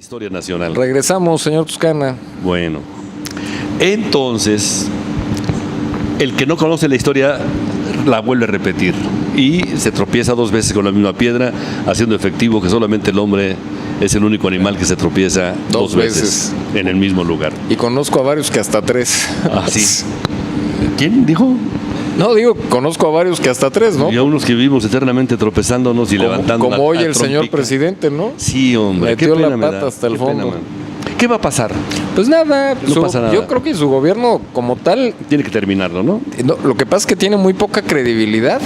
Historia nacional. Regresamos, señor Toscana. Bueno, entonces, el que no conoce la historia la vuelve a repetir y se tropieza dos veces con la misma piedra, haciendo efectivo que solamente el hombre es el único animal que se tropieza dos veces en el mismo lugar. Y conozco a varios que hasta tres. Ah, sí. ¿Quién dijo? No, digo, conozco a varios que hasta tres, ¿no? Y a unos que vivimos eternamente tropezándonos y levantando como hoy el señor trompica. presidente, ¿no? Sí, hombre. Metió qué pena la me pata da, hasta el qué fondo. pena, man. ¿Qué va a pasar? Pues nada, No pasa nada. Yo creo que su gobierno como tal, Tiene que terminarlo, ¿no? lo que pasa es que tiene muy poca credibilidad,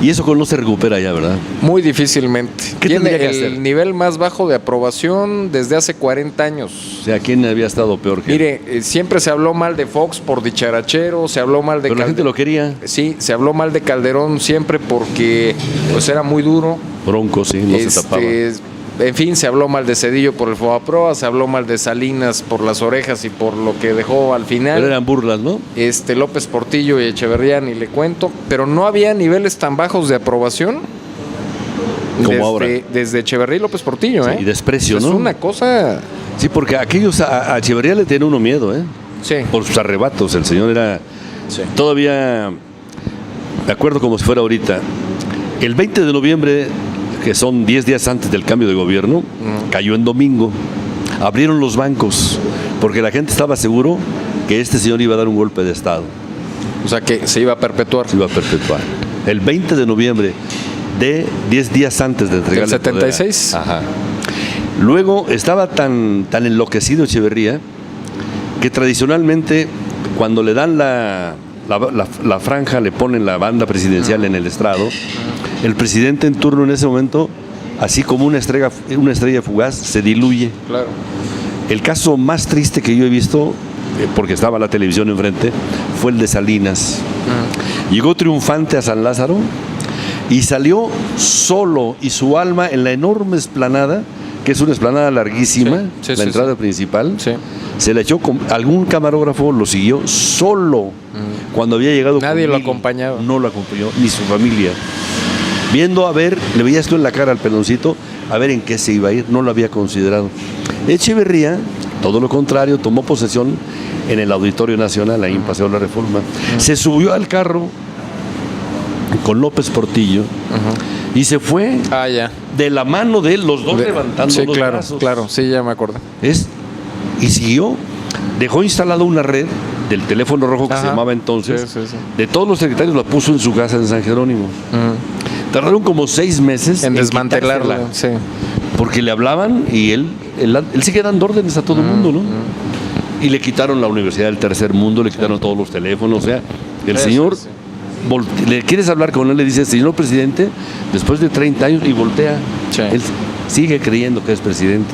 Y eso no se recupera ya, ¿verdad? muy difícilmente. ¿Qué Tiene tendría que el hacer? nivel más bajo de aprobación desde hace 40 años. O sea, ¿quién había estado peor que él? Mire, siempre se habló mal de Fox por dicharachero, se habló mal de Pero la gente lo quería. Sí, se habló mal de Calderón siempre porque pues era muy duro. Bronco, sí, no se tapaba. En fin, se habló mal de Cedillo por el Fobaproa, se habló mal de Salinas por las orejas y por lo que dejó al final. Pero eran burlas, ¿no? López Portillo y Echeverría ni le cuento, pero no había niveles tan bajos de aprobación Como ahora. desde Echeverría y López Portillo, Sí, ¿eh? y desprecio, Es ¿no? una cosa. Sí, porque aquellos a Echeverría le tiene uno miedo, ¿eh? Sí. Por sus arrebatos. El señor era Sí. todavía, me acuerdo como si fuera ahorita, el 20 de noviembre, que son 10 días antes del cambio de gobierno, cayó en domingo. Abrieron los bancos, porque la gente estaba seguro que este señor iba a dar un golpe de Estado. O sea que se iba a perpetuar. Se iba a perpetuar. El 20 de noviembre, de 10 días antes de entregarle ¿Del 76? el poder. Ajá. Luego estaba tan enloquecido Echeverría que tradicionalmente cuando le dan la franja, le ponen la banda presidencial en el estrado, el presidente en turno en ese momento, así como una estrella fugaz, se diluye. Claro. El caso más triste que yo he visto, porque estaba la televisión enfrente, fue el de Salinas. Llegó triunfante a San Lázaro y salió solo y su alma en la enorme explanada, que es una explanada larguísima, Sí, la entrada principal. Sí. Se le echó, algún camarógrafo lo siguió solo cuando había llegado. Nadie con lo Mil. acompañaba. No lo acompañó, ni su familia. Viendo a ver, le veías tú en la cara al peloncito, a ver en qué se iba a ir, no lo había considerado. Echeverría, todo lo contrario, tomó posesión en el Auditorio Nacional, ahí en Paseo de la Reforma. Se subió al carro con López Portillo y se fue Ah, ya. de la mano de él, los dos levantando sí, los claro, brazos. claro, sí, ya me acordé. Y siguió, dejó instalado una red del teléfono rojo que se Ajá. llamaba entonces, Sí. de todos los secretarios, la puso en su casa en San Jerónimo. Tardaron como 6 meses En desmantelarla, quitársela, sí. porque le hablaban y él sigue dando órdenes a todo el mundo, ¿no? Y le quitaron la Universidad del Tercer Mundo, le quitaron todos los teléfonos, o sea, el Sí, señor, sí. le quieres hablar con él, le dice, señor presidente, después de 30 años, y voltea. Sí. Él sigue creyendo que es presidente.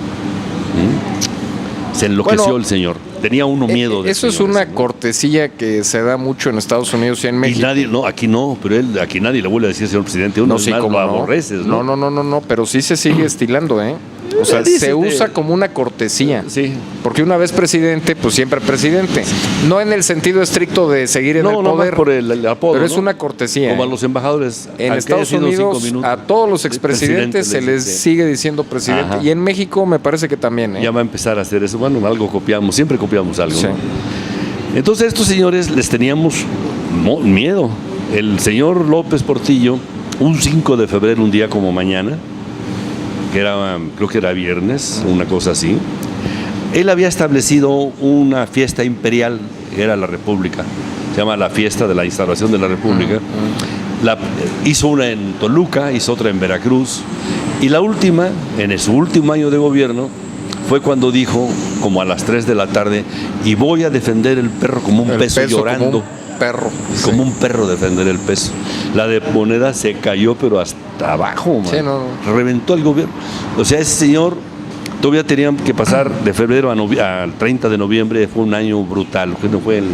Se enloqueció Bueno, el señor. Tenía uno miedo de Eso es señor, una ese, ¿no? cortesía que se da mucho en Estados Unidos y en Y México. nadie, no, aquí no, pero aquí nadie le vuelve a decir señor presidente. Uno sí, más cómo lo no. aborreces, ¿no? No, pero sí se sigue estilando, ¿eh? O sea, Dice se usa como una cortesía. Sí. Porque una vez presidente, pues siempre presidente. No en el sentido estricto de seguir en el No, poder, por el apodo, pero es ¿no? una cortesía. Como a los embajadores. En aunque Estados haya sido 5 Unidos minutos, a todos los expresidentes se les dice. sigue diciendo presidente. Ajá. Y en México me parece que también, ¿eh? Ya va a empezar a hacer eso. Bueno, algo copiamos, siempre copiamos algo. Sí. ¿no? Entonces, a estos señores les teníamos miedo. El señor López Portillo, un 5 de febrero, un día como mañana, que era, creo que era viernes, una cosa así, él había establecido una fiesta imperial, que era la República. Se llama la fiesta de la instalación de la República. Hizo una en Toluca, hizo otra en Veracruz, y la última, en su último año de gobierno, fue cuando dijo, como a las 3 de la tarde, y voy a defender el perro como un El peso llorando. Como un perro. Como un perro defender el peso. La de moneda se cayó, pero hasta abajo, man. Sí, no. Reventó el gobierno. O sea, ese señor todavía tenía que pasar de febrero al 30 de noviembre. Fue un año brutal. Que no fue el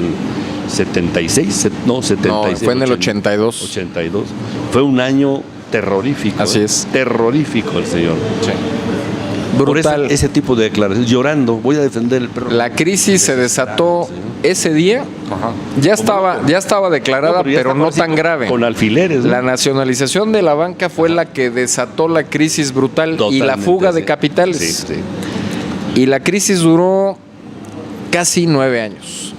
76, no, 76. No, fue en el 82. 82. Fue un año terrorífico. Así es. Terrorífico el señor. Sí. Por Brutal. ese tipo de declaraciones, llorando, voy a defender el perro. La crisis se desató ese día. Ya estaba declarada, No, ya pero estaba no así tan grave. Con alfileres, ¿no? La nacionalización de la banca fue la que desató la crisis brutal y la Totalmente, fuga de sí. capitales. Sí, sí. Y la crisis duró casi 9 años.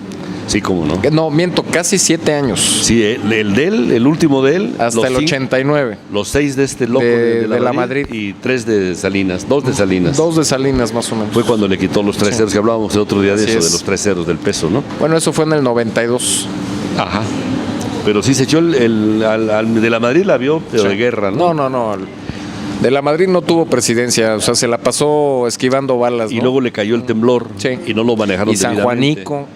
Sí, cómo no. No, miento, casi 7 años. Sí, el último de él. Hasta el 89. Los 6 de este loco de la Madrid. Y 3 de Salinas, 2 de Salinas. 2 de Salinas, más o menos. Fue cuando le quitó los 3 ceros, que hablábamos el otro día de Así eso, es. de los 3 ceros del peso, ¿no? Bueno, eso fue en el 92. Ajá. Pero sí se echó de la Madrid la vio, pero Sí. de guerra, ¿no? No. De la Madrid no tuvo presidencia, o sea, se la pasó esquivando balas, Y ¿no? luego le cayó el temblor. Sí. Y no lo manejaron Y San debidamente. Juanico.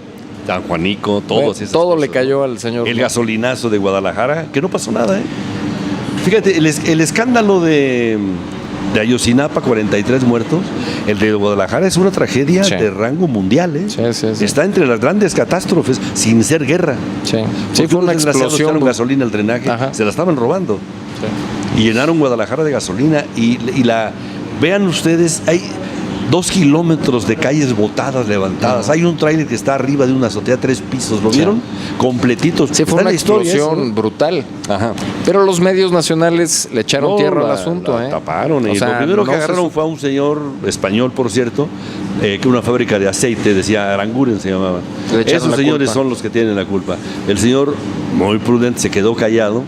San Juanico, todos esas Todo cosas, le cayó ¿no? al señor. El gasolinazo de Guadalajara, que no pasó nada, ¿eh? Fíjate, el escándalo de Ayotzinapa, 43 muertos, el de Guadalajara es una tragedia Sí. de rango mundial, ¿eh? Sí. Está entre las grandes catástrofes sin ser guerra. Sí, Porque fue una unos desgraciados explosión. echaron gasolina al drenaje, Ajá. se la estaban robando. Sí. Y llenaron Guadalajara de gasolina vean ustedes, hay 2 kilómetros de calles botadas, levantadas. Hay un tráiler que está arriba de una azotea, 3 pisos, ¿lo Sí. vieron? Completitos. Sí, Está fue en una la historia explosión eso. brutal. Ajá. Pero los medios nacionales le echaron No, tierra al la asunto, la ¿eh? taparon. O Y sea, lo primero que no se agarraron supo. fue a un señor español, por cierto, que una fábrica de aceite, decía Aranguren se llamaba. Le echaron Esos la señores culpa. son los que tienen la culpa. El señor, muy prudente, se quedó callado.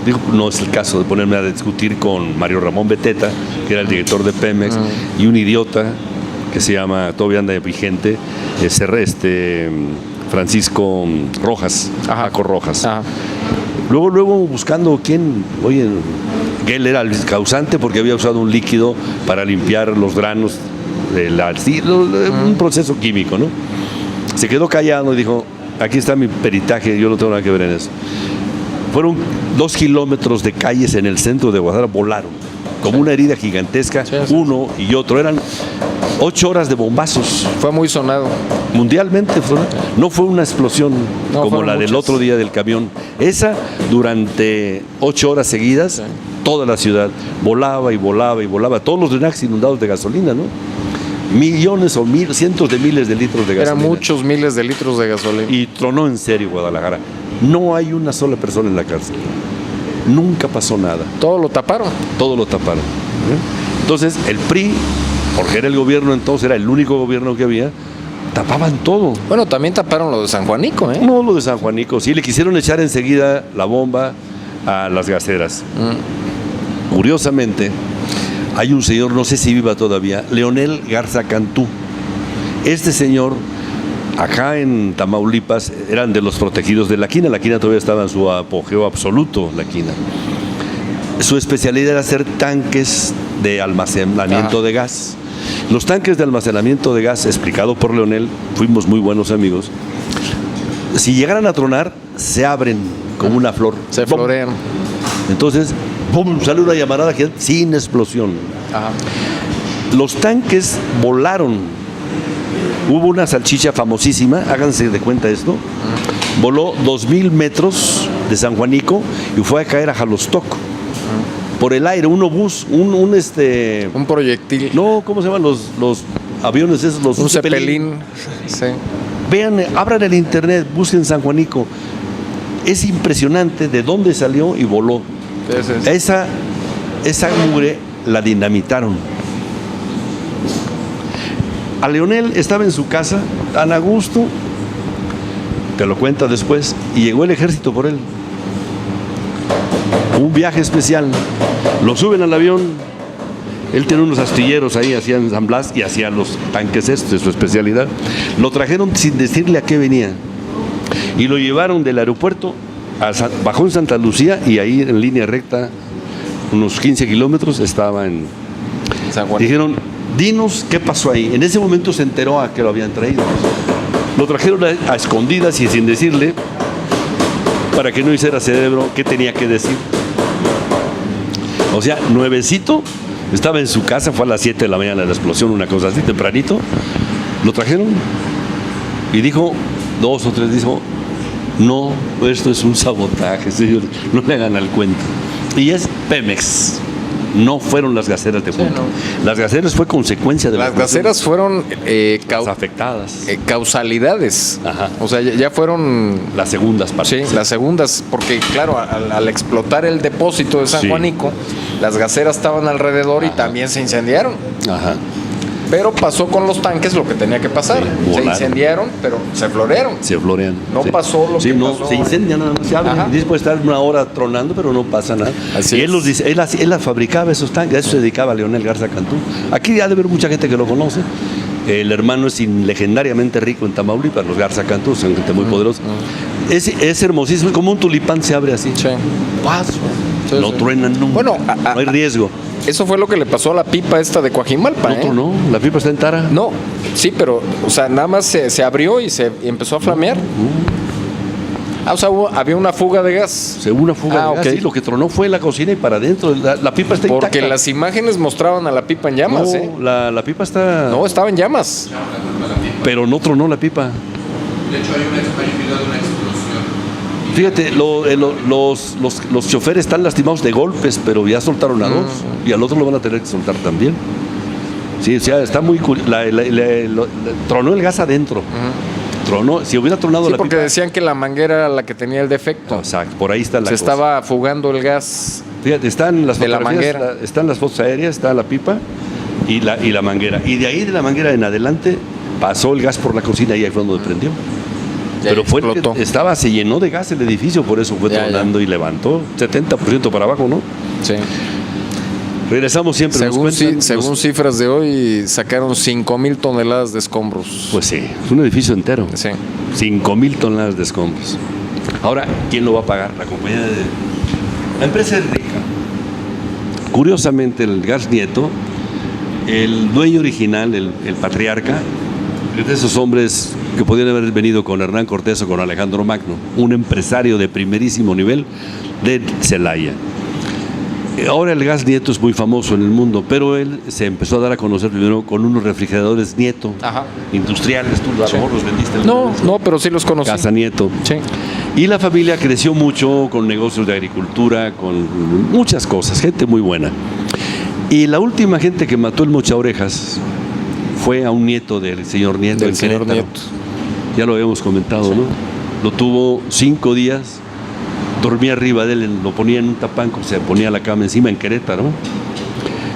Dijo, no es el caso de ponerme a discutir con Mario Ramón Beteta, que era el director de Pemex, y un idiota que se llama, todavía anda vigente, Francisco Rojas, Ajá. Paco Rojas. Ajá. Luego buscando quién, oye, que él era el causante porque había usado un líquido para limpiar los granos, un proceso químico, ¿no? Se quedó callado y dijo, aquí está mi peritaje, yo no tengo nada que ver en eso. Fueron 2 kilómetros de calles en el centro de Guadalajara, volaron, como una herida gigantesca, Sí. uno y otro. Eran 8 horas de bombazos. Fue muy sonado. Mundialmente no fue una explosión No, como fueron la del muchas. otro día del camión. Esa durante 8 horas seguidas, Sí. toda la ciudad volaba y volaba y volaba. Todos los drenajes inundados de gasolina, ¿no? Millones o cientos de miles de litros de gasolina. Eran muchos miles de litros de gasolina. Y tronó en serio Guadalajara. No hay una sola persona en la cárcel. Nunca pasó nada. Todo lo taparon. Todo lo taparon. Entonces, el PRI, porque era el gobierno entonces, era el único gobierno que había, tapaban todo. Bueno, también taparon lo de San Juanico, ¿eh? No, lo de San Juanico. Sí, le quisieron echar enseguida la bomba a las gaseras. Curiosamente, hay un señor, no sé si viva todavía, Leonel Garza Cantú. Este señor, acá en Tamaulipas, eran de los protegidos de La Quina. La Quina todavía estaba en su apogeo absoluto, La Quina. Su especialidad era hacer tanques de almacenamiento de gas. Los tanques de almacenamiento de gas, explicado por Leonel, fuimos muy buenos amigos. Si llegaran a tronar, se abren como una flor. Se ¡Bum! florean. Entonces, ¡pum!, sale una llamarada sin explosión. Ajá. Los tanques volaron. Hubo una salchicha famosísima, háganse de cuenta esto. Voló 2,000 metros de San Juanico y fue a caer a Jalostoc. Por el aire, un obús, Un proyectil. no, ¿cómo se llaman los aviones esos? Los Un Zeppelin. Sí. Vean, abran el internet, busquen San Juanico. Es impresionante de dónde salió y voló. Esa mugre la dinamitaron. A Leonel estaba en su casa, tan a gusto, te lo cuenta después, y llegó el ejército por él. Un viaje especial. Lo suben al avión. Él tiene unos astilleros ahí, hacían San Blas y hacían los tanques estos, de su especialidad. Lo trajeron sin decirle a qué venía. Y lo llevaron del aeropuerto, bajó en Santa Lucía y ahí en línea recta, unos 15 kilómetros, estaba en San Juanico. Dijeron, dinos qué pasó ahí. En ese momento se enteró a que lo habían traído. Lo trajeron a escondidas y sin decirle, para que no hiciera cerebro, qué tenía que decir. O sea, nuevecito, estaba en su casa, fue a las 7 de la mañana la explosión, una cosa así, tempranito. Lo trajeron y dijo, 2 o 3, dijo, no, esto es un sabotaje, señor, no le hagan al cuento. Y es Pemex. No fueron las gaseras de punta. no. Las gaseras fue consecuencia de Las gaseras fueron las afectadas. causalidades. Ajá. O sea, ya fueron Las segundas partes. sí, las segundas, porque claro, al explotar el depósito de San Sí. Juanico, las gaseras estaban alrededor y Ajá. también se incendiaron. Ajá. Pero pasó con los tanques lo que tenía que pasar. Sí, se volaron. incendiaron, pero se florearon. Se florean. No Sí. pasó lo Sí, que no, pasó. se incendia nada más, se abre. Ajá. Y después puede estar una hora tronando, pero no pasa nada. Así y él es. los dice, él fabricaba esos tanques, a eso se dedicaba Leonel Garza Cantú. Aquí ha de haber mucha gente que lo conoce. El hermano es legendariamente rico en Tamaulipas, los Garza Cantú, son gente muy poderosa. Es hermosísimo, como un tulipán se abre así. Sí. Paso. Sí, No sí. truenan nunca. Bueno, no hay riesgo. Eso fue lo que le pasó a la pipa esta de Coajimalpa. Otro no, la pipa está en Tara. No, sí, pero, o sea, nada más se abrió y empezó a flamear. O sea, había una fuga de gas. Según una fuga de gas, ok. sí, lo que tronó fue la cocina y para adentro. La pipa está Porque intacta. las imágenes mostraban a la pipa en llamas, ¿eh? No, la pipa está... No, estaba en llamas. Pero no tronó la pipa. De hecho, hay un video de una explosión. Fíjate, los choferes están lastimados de golpes, pero ya soltaron a dos. Y al otro lo van a tener que soltar también. Sí, o sea, está muy... tronó el gas adentro. Tronó, si hubiera tronado Sí, la porque pipa... decían que la manguera era la que tenía el defecto. Exacto, por ahí está la Se cosa. estaba fugando el gas. Fíjate, están las de la fotografías, manguera. están las fotos aéreas, está la pipa y la manguera. Y de ahí de la manguera en adelante pasó el gas por la cocina y ahí fue donde prendió. Ya Pero fue el explotó. que se llenó de gas el edificio, por eso fue Ya, tronando y levantó 70% para abajo, ¿no? Sí. Regresamos siempre. nos cuentan Según los- cifras de hoy, sacaron 5,000 toneladas de escombros. Pues sí, es un edificio entero. Sí. 5,000 toneladas de escombros. Ahora, ¿quién lo va a pagar? La compañía de... La empresa es rica. Curiosamente, el Gas Nieto, el dueño original, el patriarca, es de esos hombres que podían haber venido con Hernán Cortés o con Alejandro Magno, un empresario de primerísimo nivel de Celaya. Ahora el Gas Nieto es muy famoso en el mundo, pero él se empezó a dar a conocer primero con unos refrigeradores Nieto, Ajá. industriales. Tú a lo mejor los vendiste. No, pero sí los conocí. Casa Nieto. Sí. Y la familia creció mucho con negocios de agricultura, con muchas cosas, gente muy buena. Y la última gente que mató el Mocha Orejas fue a un nieto del señor Nieto. Del en señor Querétaro. Nieto. Ya lo habíamos comentado, ¿no? Lo tuvo 5 días, dormía arriba de él, lo ponía en un tapanco, se ponía la cama encima en Querétaro.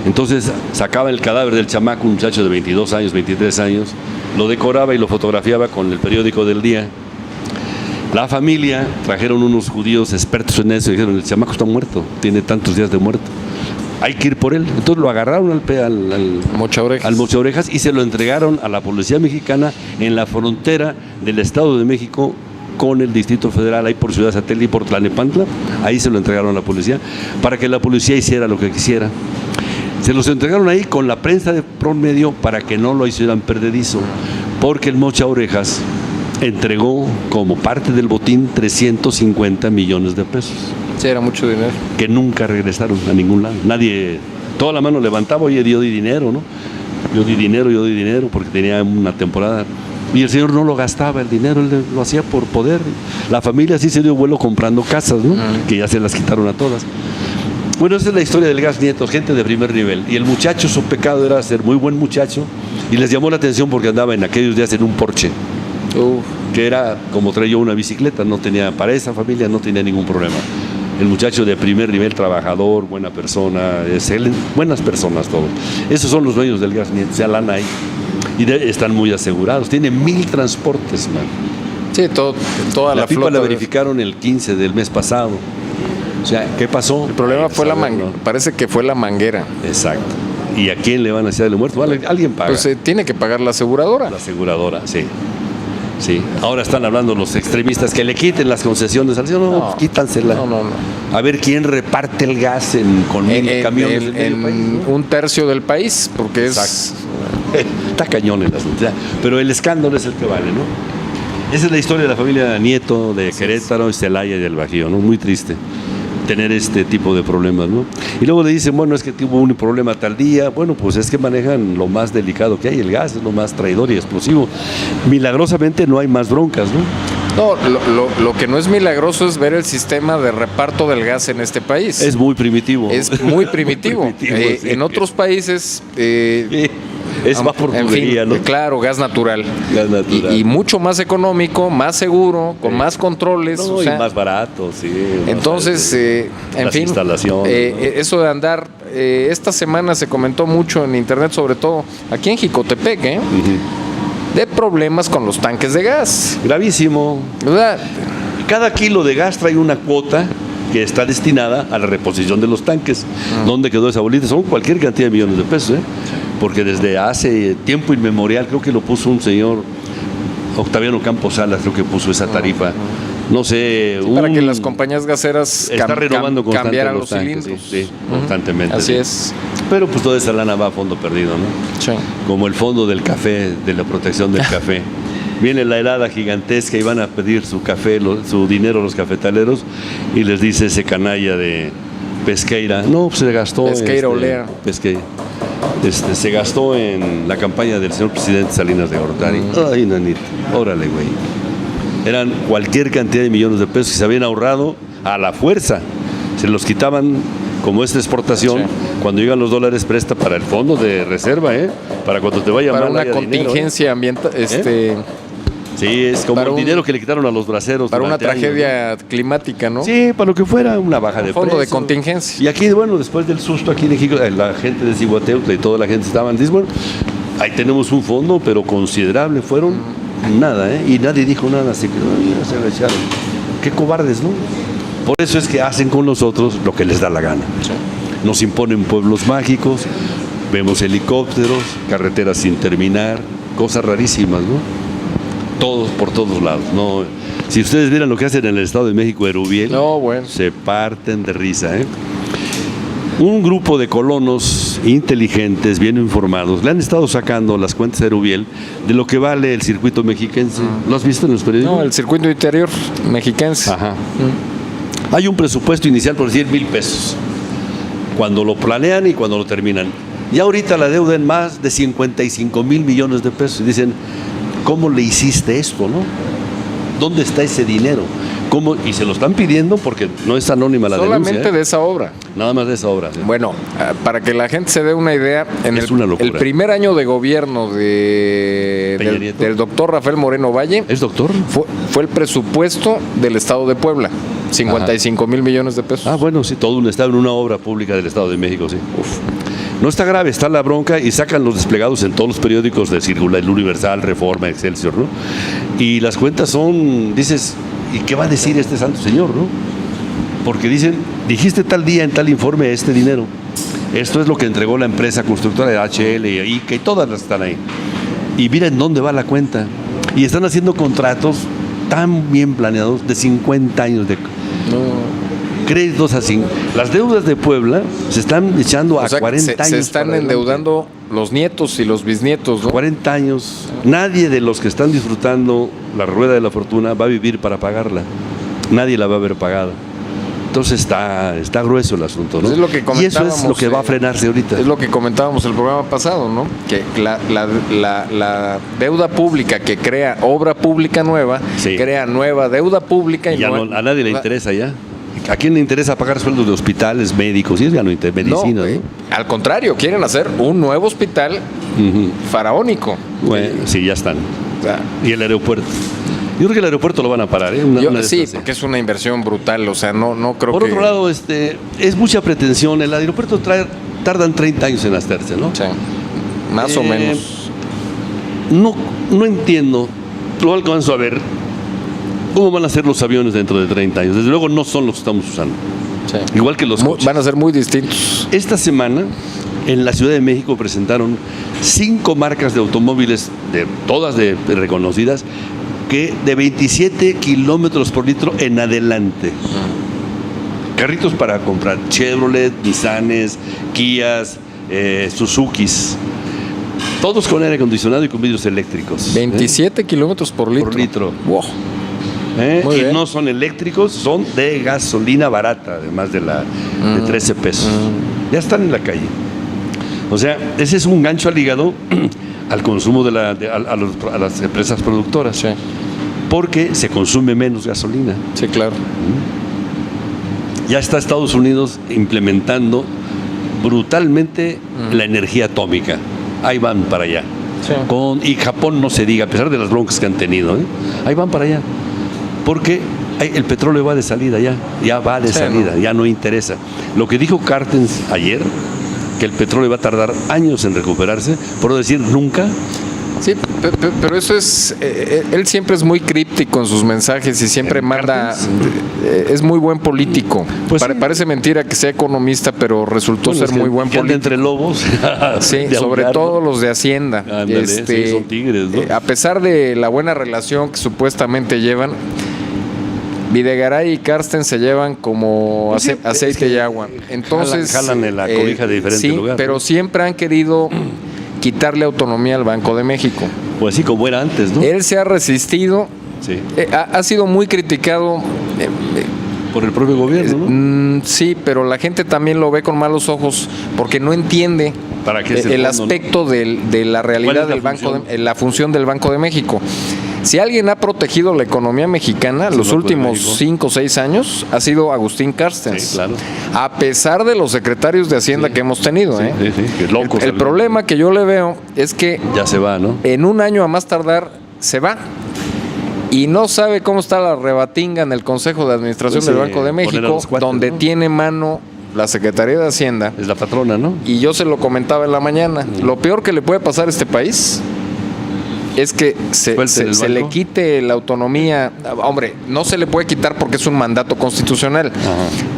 Entonces sacaba el cadáver del chamaco, un muchacho de 22 años, 23 años, lo decoraba y lo fotografiaba con el periódico del día. La familia trajeron unos judíos expertos en eso y dijeron, el chamaco está muerto, tiene tantos días de muerto, hay que ir por él. Entonces lo agarraron al Mocha Orejas. al Mocha Orejas y se lo entregaron a la policía mexicana en la frontera del Estado de México con el Distrito Federal, ahí por Ciudad Satélite y por Tlalnepantla. Ahí se lo entregaron a la policía para que la policía hiciera lo que quisiera. Se los entregaron ahí con la prensa de promedio para que no lo hicieran perdedizo, porque el Mocha Orejas entregó como parte del botín 350 millones de pesos Sí, era mucho dinero. que nunca regresaron a ningún lado. Nadie, toda la mano levantaba, oye, yo di dinero, ¿no? Yo di dinero, porque tenía una temporada. Y el señor no lo gastaba el dinero, él lo hacía por poder. La familia sí se dio vuelo comprando casas, ¿no? Que ya se las quitaron a todas. Bueno, esa es la historia del Gas Nieto, gente de primer nivel. Y el muchacho, su pecado era ser muy buen muchacho. Y les llamó la atención porque andaba en aquellos días en un Porsche, que era como traía una bicicleta, no tenía, para esa familia no tenía ningún problema. El muchacho de primer nivel, trabajador, buena persona, excelente, buenas personas todos. Esos son los dueños del Gas Nieto, o sea, lana ahí. Y están muy asegurados, tiene 1,000 transportes, man. Sí, toda la La pipa flota. la verificaron el 15 del mes pasado. O sea, ¿qué pasó? El problema fue la manguera. manguera. Parece que fue la manguera. Exacto. ¿Y a quién le van a hacer el muerto? Vale, alguien paga. Pues tiene que pagar la aseguradora. La aseguradora, sí. Sí. Ahora están hablando los extremistas que le quiten las concesiones al señor. No, pues quítansela. No. A ver quién reparte el gas con 1,000 camiones en medio país, ¿no? un tercio del país, porque Exacto. Está cañón el asunto. Pero el escándalo es el que vale, ¿no? Esa es la historia de la familia Nieto de Querétaro, y Celaya y del Bajío, ¿no? Muy triste tener este tipo de problemas, ¿no? Y luego le dicen, bueno, es que tuvo un problema tal día. Bueno, pues es que manejan lo más delicado que hay, el gas es lo más traidor y explosivo. Milagrosamente no hay más broncas, ¿no? No, lo que no es milagroso es ver el sistema de reparto del gas en este país. Es muy primitivo. Es muy primitivo. Muy primitivo, sí. En otros países, Sí. va por en tubería, fin, ¿no? Claro, gas natural. Gas natural. Y mucho más económico, más seguro, con más controles. No, o sea, y más barato, sí. entonces, en las fin, instalaciones, ¿no? eso de andar, esta semana se comentó mucho en internet, sobre todo aquí en Jicotepec, de problemas con los tanques de gas. Gravísimo. O sea, Cada kilo de gas trae una cuota que está destinada a la reposición de los tanques. ¿Dónde quedó esa bolita? Son cualquier cantidad de millones de pesos, porque desde hace tiempo inmemorial, creo que lo puso un señor, Octaviano Campos Salas, creo que puso esa tarifa. No sé. para que las compañías gaseras está renovando cambiaran los tanques, cilindros. sí, constantemente. Así sí. es. Pero pues toda esa lana va a fondo perdido, ¿no? Sí. Como el fondo del café, de la protección del café. Viene la helada gigantesca y van a pedir su café, su dinero a los cafetaleros, y les dice ese canalla de Pesqueira, no, pues se gastó Pesqueira Olea. Pesqueira. Se gastó en la campaña del señor presidente Salinas de Gortari. Ay, nanito, órale, güey. Eran cualquier cantidad de millones de pesos que se habían ahorrado a la fuerza. Se los quitaban como esta exportación. Sí. Cuando llegan los dólares, presta para el fondo de reserva, para cuando te vaya Para mal una haya contingencia ambiental, Sí, es como para el dinero que le quitaron a los braceros. para una durante tragedia años, climática, ¿no? ¿no? Sí, para lo que fuera, una baja de Fondo de precios. contingencia. Y aquí, bueno, después del susto aquí de Jico, la gente de Cihuateutla y toda la gente estaban, dice, bueno, ahí tenemos un fondo, pero considerable, fueron nada, y nadie dijo nada, así que se agacharon. Qué cobardes, ¿no? Por eso es que hacen con nosotros lo que les da la gana. Sí. Nos imponen pueblos mágicos, vemos helicópteros, carreteras sin terminar, cosas rarísimas, ¿no? Todos, por todos lados, ¿no? Si ustedes vieran lo que hacen en el Estado de México, Erubiel, No, bueno. se parten de risa, Un grupo de colonos inteligentes, bien informados, le han estado sacando las cuentas a Erubiel de lo que vale el circuito mexiquense. ¿Lo has visto en los periódicos? No, el circuito interior mexiquense. Ajá. Hay un presupuesto inicial por decir 1,000 pesos, cuando lo planean y cuando lo terminan. Y ahorita la deuda en más de 55,000 millones de pesos. Y dicen, ¿cómo le hiciste esto, no? ¿Dónde está ese dinero? ¿Cómo? Y se lo están pidiendo porque no es anónima la denuncia. Solamente de esa obra. Nada más de esa obra. ¿Sí? Bueno, para que la gente se dé una idea, en Es una locura. el primer año de gobierno Peña Nieto. del doctor Rafael Moreno Valle, ¿Es doctor? fue el presupuesto del Estado de Puebla, 55,000 millones de pesos. Ah, bueno, sí, todo un estado en una obra pública del Estado de México, sí. No está grave, está la bronca y sacan los desplegados en todos los periódicos de Circular, el Universal, Reforma, Excelsior, ¿no? Y las cuentas son, dices, ¿y qué va a decir este santo señor, no? Porque dicen, dijiste tal día en tal informe este dinero. Esto es lo que entregó la empresa constructora de HL y ICA y todas las están ahí. Y miren dónde va la cuenta. Y están haciendo contratos tan bien planeados de 50 años de créditos así. Las deudas de Puebla se están echando a 40 años. Se están para adelante. endeudando los nietos y los bisnietos, ¿no? 40 años. Nadie de los que están disfrutando la rueda de la fortuna va a vivir para pagarla. Nadie la va a ver pagada. Entonces está grueso el asunto, ¿no? Pues es lo que y eso comentábamos, es lo que va a frenarse ahorita. Es lo que comentábamos el programa pasado, ¿no? Que la deuda pública que crea obra pública nueva, Sí. crea nueva deuda pública Y ya no- a nadie le interesa ya. ¿A quién le interesa pagar sueldos de hospitales, médicos? Y es ya no medicina, No, ¿no? al contrario, quieren hacer un nuevo hospital Ujú. faraónico. Bueno, sí, ya están. O sea, Y el aeropuerto. Yo creo que el aeropuerto lo van a parar, ¿eh? sí, porque es una inversión brutal, o sea, no creo Por que... otro lado, es mucha pretensión. El aeropuerto tardan 30 años en hacerse, ¿no? Sí, más o menos. No entiendo, lo alcanzo a ver, cómo van a ser los aviones dentro de 30 años. Desde luego no son los que estamos usando. Sí. Igual que los coches. Van a ser muy distintos. Esta semana, en la Ciudad de México, presentaron 5 marcas de automóviles, todas reconocidas, que de 27 kilómetros por litro en adelante. Carritos para comprar, Chevrolet, Nissanes, Kias, Suzukis. Todos con aire acondicionado y con vidrios eléctricos. 27 kilómetros por litro. Por litro. Wow. Muy Y bien. no son eléctricos, son de gasolina barata, además de 13 pesos. Ya están en la calle. O sea, ese es un gancho al hígado al consumo a las empresas productoras. Sí, Porque se consume menos gasolina. sí, claro. Ya está Estados Unidos implementando brutalmente la energía atómica. ahí van para allá. Sí. Y Japón no se diga, a pesar de las broncas que han tenido, ahí van para allá. Porque el petróleo va de salida ya va de salida, ya no interesa. Lo que dijo Carstens ayer, que el petróleo va a tardar años en recuperarse, por no decir nunca. Sí, pero eso es, él siempre es muy críptico en sus mensajes y siempre manda, es muy buen político. Pues sí. Parece mentira que sea economista, pero resultó ser muy buen que anda político. entre lobos. Sí, sobre todo los de Hacienda. Ándale, sí, son tigres, ¿no? A pesar de la buena relación que supuestamente llevan, Videgaray y Carstens se llevan como Pues sí, aceite y agua. Entonces jalan en la cobija de diferentes sí, lugares. pero siempre han querido quitarle autonomía al Banco de México. Pues sí, como era antes, ¿no? Él se ha resistido, Sí. ha sido muy criticado. Por el propio gobierno, ¿no? Sí, pero la gente también lo ve con malos ojos porque no entiende ¿Para qué es el el fondo, aspecto de la realidad ¿Cuál es la del Banco función? la función del Banco de México. Si alguien ha protegido la economía mexicana Sí, los Banco de últimos México. 5 o 6 años ha sido Agustín Carstens. Sí, claro. A pesar de los secretarios de Hacienda que hemos tenido. Sí, sí, que locos. El problema que yo le veo es que Ya se va, ¿no? en un año a más tardar se va. Y no sabe cómo está la rebatinga en el Consejo de Administración Pues del sí, Banco de poner a México, los cuates, donde ¿no? tiene mano la Secretaría de Hacienda. Es la patrona, ¿no? Y yo se lo comentaba en la mañana. Lo peor que le puede pasar a este país es que Suelten el se le banco. quite la autonomía. Hombre, no se le puede quitar porque es un mandato constitucional.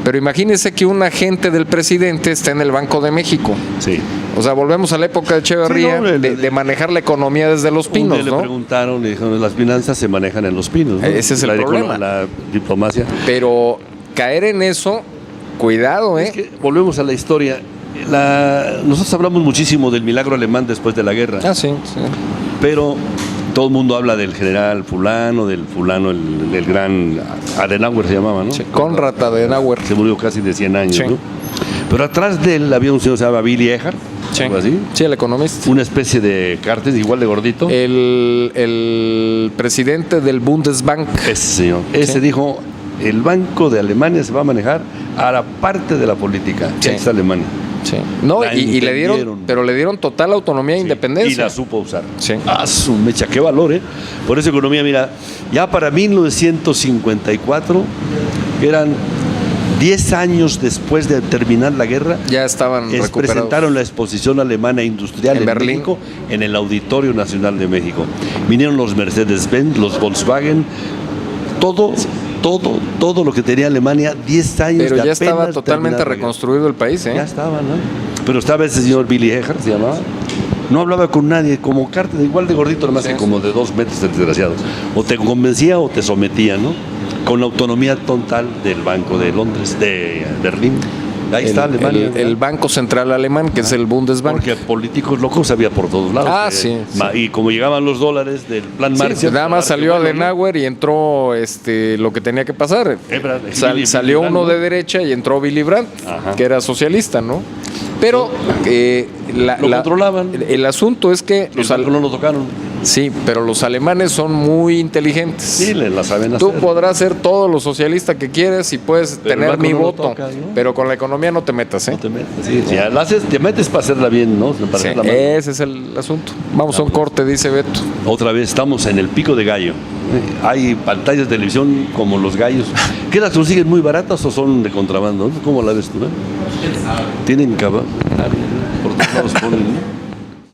Pero imagínese que un agente del presidente esté en el Banco de México. Sí. O sea, volvemos a la época de Echeverría, Sí, no, de manejar la economía desde Los Un Pinos, día le ¿no? preguntaron, le dijeron, las finanzas se manejan en Los Pinos, ¿no? Ese es el problema. La diplomacia. Pero caer en eso, cuidado, ¿eh? Es que volvemos a la historia. Nosotros hablamos muchísimo del milagro alemán después de la guerra, Sí. pero todo el mundo habla del general fulano, del fulano, el gran Adenauer se llamaba, ¿no? Sí, Konrad Adenauer. Se murió casi de 100 años, Sí. ¿no? Pero atrás de él había un señor que se llamaba Billy Ehart, algo así, Sí, el economista. una especie de Carstens, igual de gordito. El presidente del Bundesbank. Ese señor. Ese dijo, el Banco de Alemania se va a manejar a la parte de la política. Sí. Ahí está Alemania. Sí. No, La y le dieron, entendieron. pero le dieron total autonomía e Sí, independencia. Y la supo usar. Sí. Ah, su mecha, qué valor, ¿eh? Por eso economía, mira, ya para 1954, que eran 10 años después de terminar la guerra, Ya estaban recuperados. presentaron la exposición alemana industrial En en Berlín. México en el Auditorio Nacional de México. Vinieron los Mercedes-Benz, los Volkswagen, todo lo que tenía Alemania, 10 años Pero de ya estaba apenas totalmente terminar la guerra. reconstruido el país, ¿eh? Ya estaba, ¿no? Pero estaba ese señor Billy Ehart, se llamaba. No hablaba con nadie, como Carter, igual de gordito, nomás Sí, que sí. como de 2 metros el desgraciado. O te convencía o te sometía, ¿no? Con la autonomía total del Banco de Londres, de Berlín. Ahí está Alemania. el Banco Central Alemán, que es el Bundesbank. Porque políticos locos había por todos lados. Sí. Y como llegaban los dólares del plan Sí, Marshall. nada más claro, salió bueno, Adenauer y entró lo que tenía que pasar. Billy Salió Brandt, uno ¿no? de derecha y entró Willy Brandt, Ajá. que era socialista, ¿no? Pero Lo controlaban. el asunto es que Los bancos no lo tocaron. sí, pero los alemanes son muy inteligentes. Sí, la saben Tú hacer. podrás ser todo lo socialista que quieras y puedes Pero el tener banco mi no lo voto, tocas, ¿no? pero con la economía no te metas, ¿eh? No te metas, sí. Si la haces, te metes para hacerla bien, ¿no? Para Sí, hacerla mal. ese es el asunto. Vamos a un corte, dice Beto. Otra vez estamos en el pico de gallo. Hay pantallas de televisión como los gallos. ¿Qué las consiguen muy baratas o son de contrabando? ¿Cómo la ves tú? ¿Tienen cava. Por todos lados ponen, ¿no?